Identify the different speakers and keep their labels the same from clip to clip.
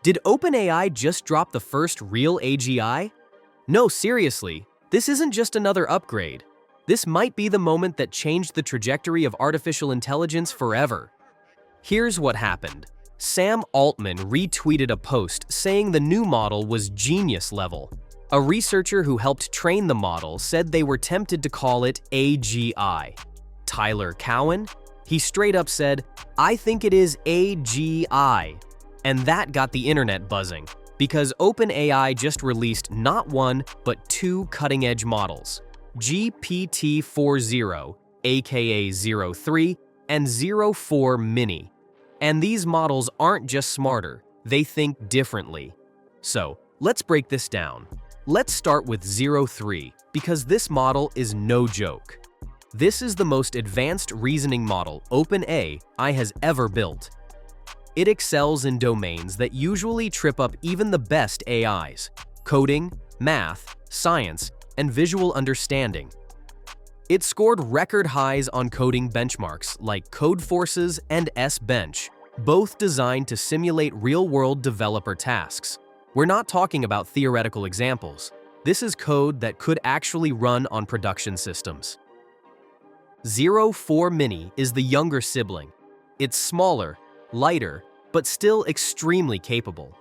Speaker 1: Did OpenAI just drop the first real AGI? No, seriously, this isn't just another upgrade. This might be the moment that changed the trajectory of artificial intelligence forever. Here's what happened. Sam Altman retweeted a post saying the new model was genius level. A researcher who helped train the model said they were tempted to call it AGI. Tyler Cowen? He straight up said, "I think it is AGI." And that got the internet buzzing, because OpenAI just released not one, but two cutting-edge models, GPT-40, aka 03, and 04 Mini. And these models aren't just smarter, they think differently. So, let's break this down. Let's start with 03, because this model is no joke. This is the most advanced reasoning model OpenAI has ever built. It excels in domains that usually trip up even the best AIs: coding, math, science, and visual understanding. It scored record highs on coding benchmarks like Codeforces and S-Bench, both designed to simulate real-world developer tasks. We're not talking about theoretical examples. This is code that could actually run on production systems. 04 Mini is the younger sibling. It's smaller, lighter, but still extremely capable.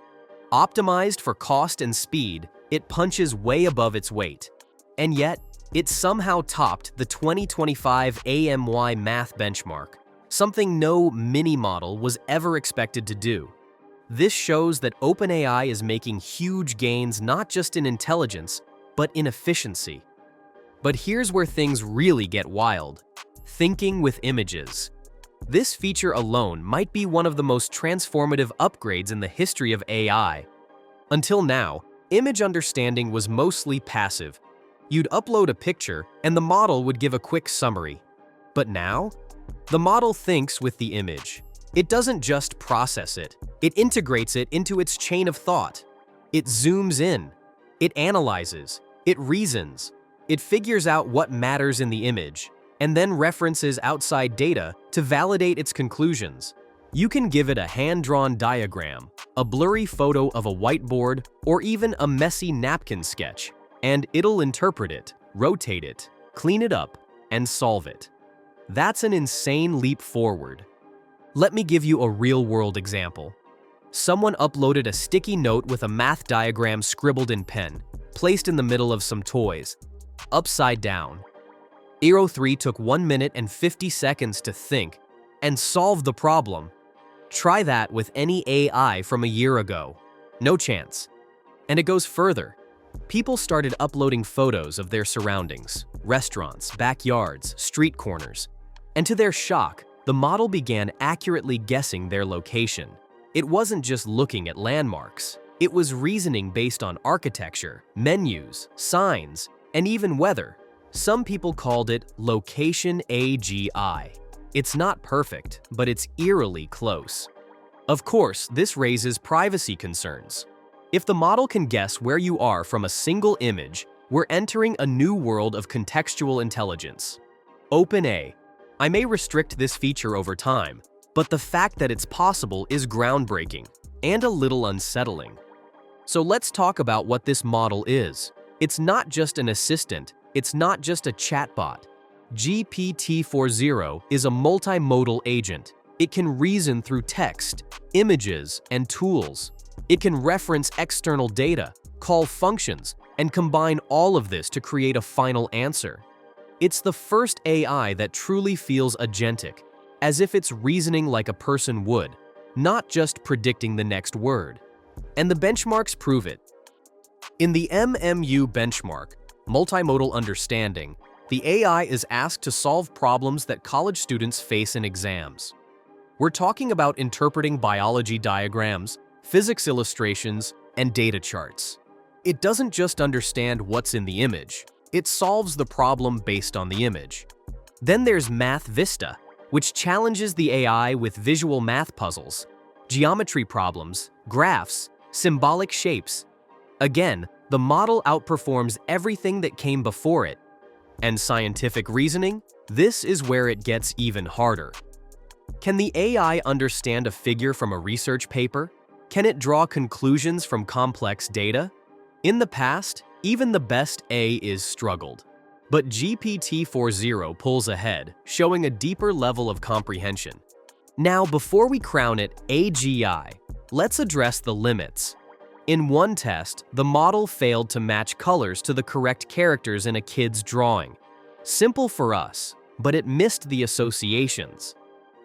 Speaker 1: Optimized for cost and speed, it punches way above its weight. And yet, it somehow topped the 2025 AMY math benchmark, something no mini model was ever expected to do. This shows that OpenAI is making huge gains not just in intelligence, but in efficiency. But here's where things really get wild. Thinking with images. This feature alone might be one of the most transformative upgrades in the history of AI. Until now, image understanding was mostly passive. You'd upload a picture, and the model would give a quick summary. But now, the model thinks with the image. It doesn't just process it, it integrates it into its chain of thought. It zooms in, it analyzes, it reasons, it figures out what matters in the image, and then references outside data to validate its conclusions. You can give it a hand-drawn diagram, a blurry photo of a whiteboard, or even a messy napkin sketch, and it'll interpret it, rotate it, clean it up, and solve it. That's an insane leap forward. Let me give you a real-world example. Someone uploaded a sticky note with a math diagram scribbled in pen, placed in the middle of some toys, upside down. 03 took 1 minute and 50 seconds to think and solve the problem. Try that with any AI from a year ago. No chance. And it goes further. People started uploading photos of their surroundings, restaurants, backyards, street corners. And to their shock, the model began accurately guessing their location. It wasn't just looking at landmarks. It was reasoning based on architecture, menus, signs, and even weather. Some people called it Location AGI. It's not perfect, but it's eerily close. Of course, this raises privacy concerns. If the model can guess where you are from a single image, we're entering a new world of contextual intelligence. OpenAI. I may restrict this feature over time, but the fact that it's possible is groundbreaking and a little unsettling. So let's talk about what this model is. It's not just an assistant. It's not just a chatbot. GPT-40 is a multimodal agent. It can reason through text, images, and tools. It can reference external data, call functions, and combine all of this to create a final answer. It's the first AI that truly feels agentic, as if it's reasoning like a person would, not just predicting the next word. And the benchmarks prove it. In the MMU benchmark, Multimodal Understanding, the AI is asked to solve problems that college students face in exams. We're talking about interpreting biology diagrams, physics illustrations, and data charts. It doesn't just understand what's in the image, it solves the problem based on the image. Then there's Math Vista, which challenges the AI with visual math puzzles, geometry problems, graphs, symbolic shapes. Again, the model outperforms everything that came before it. And scientific reasoning? This is where it gets even harder. Can the AI understand a figure from a research paper? Can it draw conclusions from complex data? In the past, even the best AIs struggled. But GPT-4o pulls ahead, showing a deeper level of comprehension. Now, before we crown it AGI, let's address the limits. In one test, the model failed to match colors to the correct characters in a kid's drawing. Simple for us, but it missed the associations.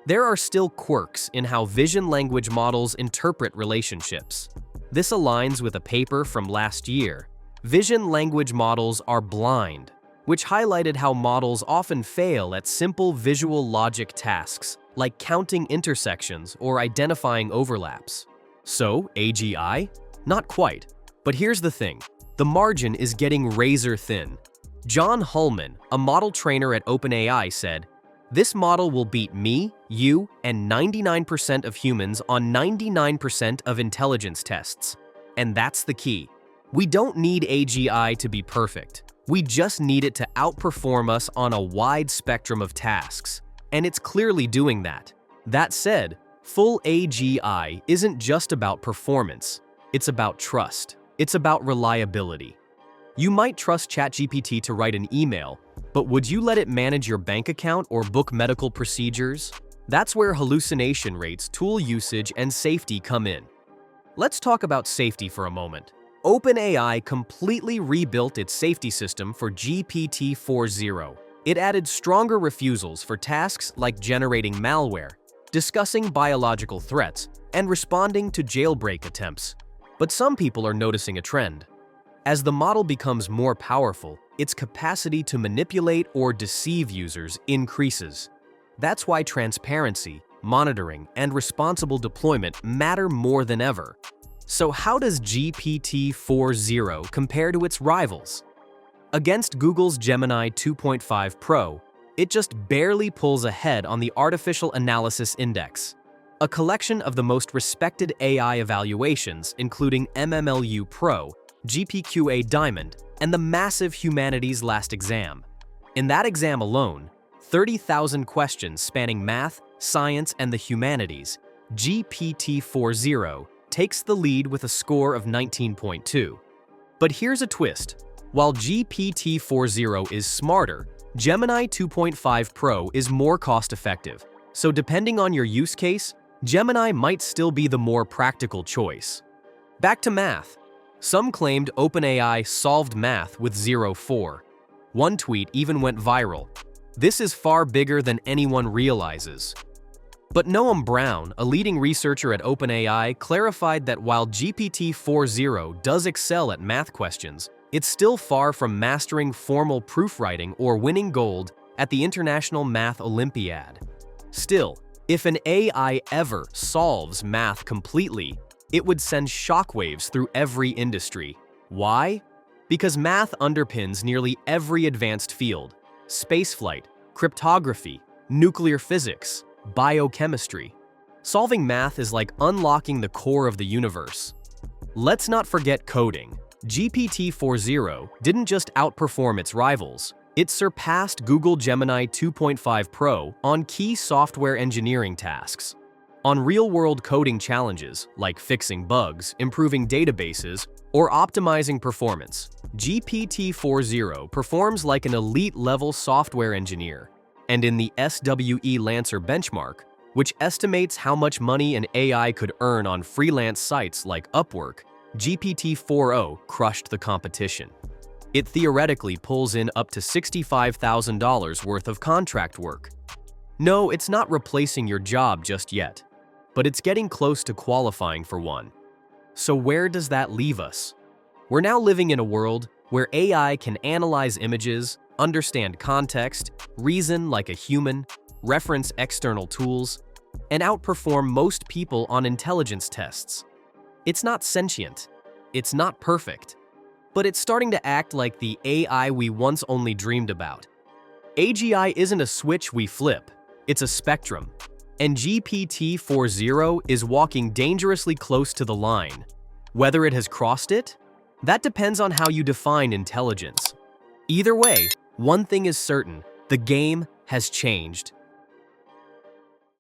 Speaker 1: There are still quirks in how vision language models interpret relationships. This aligns with a paper from last year. Vision language models are blind, which highlighted how models often fail at simple visual logic tasks, like counting intersections or identifying overlaps. So, AGI? Not quite. But here's the thing. The margin is getting razor thin. John Hullman, a model trainer at OpenAI, said, "This model will beat me, you, and 99% of humans on 99% of intelligence tests." And that's the key. We don't need AGI to be perfect. We just need it to outperform us on a wide spectrum of tasks. And it's clearly doing that. That said, full AGI isn't just about performance. It's about trust. It's about reliability. You might trust ChatGPT to write an email, but would you let it manage your bank account or book medical procedures? That's where hallucination rates, tool usage, and safety come in. Let's talk about safety for a moment. OpenAI completely rebuilt its safety system for GPT-4o. It added stronger refusals for tasks like generating malware, discussing biological threats, and responding to jailbreak attempts. But some people are noticing a trend. As the model becomes more powerful, its capacity to manipulate or deceive users increases. That's why transparency, monitoring, and responsible deployment matter more than ever. So how does GPT-4o compare to its rivals? Against Google's Gemini 2.5 Pro, it just barely pulls ahead on the Artificial Analysis Index, a collection of the most respected AI evaluations, including MMLU Pro, GPQA Diamond, and the massive Humanities Last Exam. In that exam alone, 30,000 questions spanning math, science, and the humanities, GPT-4o takes the lead with a score of 19.2. But here's a twist. While GPT-4o is smarter, Gemini 2.5 Pro is more cost-effective. So depending on your use case, Gemini might still be the more practical choice. Back to math. Some claimed OpenAI solved math with 0.4. One tweet even went viral. This is far bigger than anyone realizes. But Noam Brown, a leading researcher at OpenAI, clarified that while GPT-4o does excel at math questions, it's still far from mastering formal proofwriting or winning gold at the International Math Olympiad. Still, if an AI ever solves math completely, it would send shockwaves through every industry. Why? Because math underpins nearly every advanced field: spaceflight, cryptography, nuclear physics, biochemistry. Solving math is like unlocking the core of the universe. Let's not forget coding. GPT-4o didn't just outperform its rivals, it surpassed Google Gemini 2.5 Pro on key software engineering tasks. On real-world coding challenges, like fixing bugs, improving databases, or optimizing performance, GPT-4o performs like an elite-level software engineer. And in the SWE Lancer benchmark, which estimates how much money an AI could earn on freelance sites like Upwork, GPT-4o crushed the competition. It theoretically pulls in up to $65,000 worth of contract work. No, it's not replacing your job just yet, but it's getting close to qualifying for one. So where does that leave us? We're now living in a world where AI can analyze images, understand context, reason like a human, reference external tools, and outperform most people on intelligence tests. It's not sentient, it's not perfect, but it's starting to act like the AI we once only dreamed about. AGI isn't a switch we flip, it's a spectrum, and GPT-4o is walking dangerously close to the line. Whether it has crossed it? That depends on how you define intelligence. Either way, one thing is certain, the game has changed.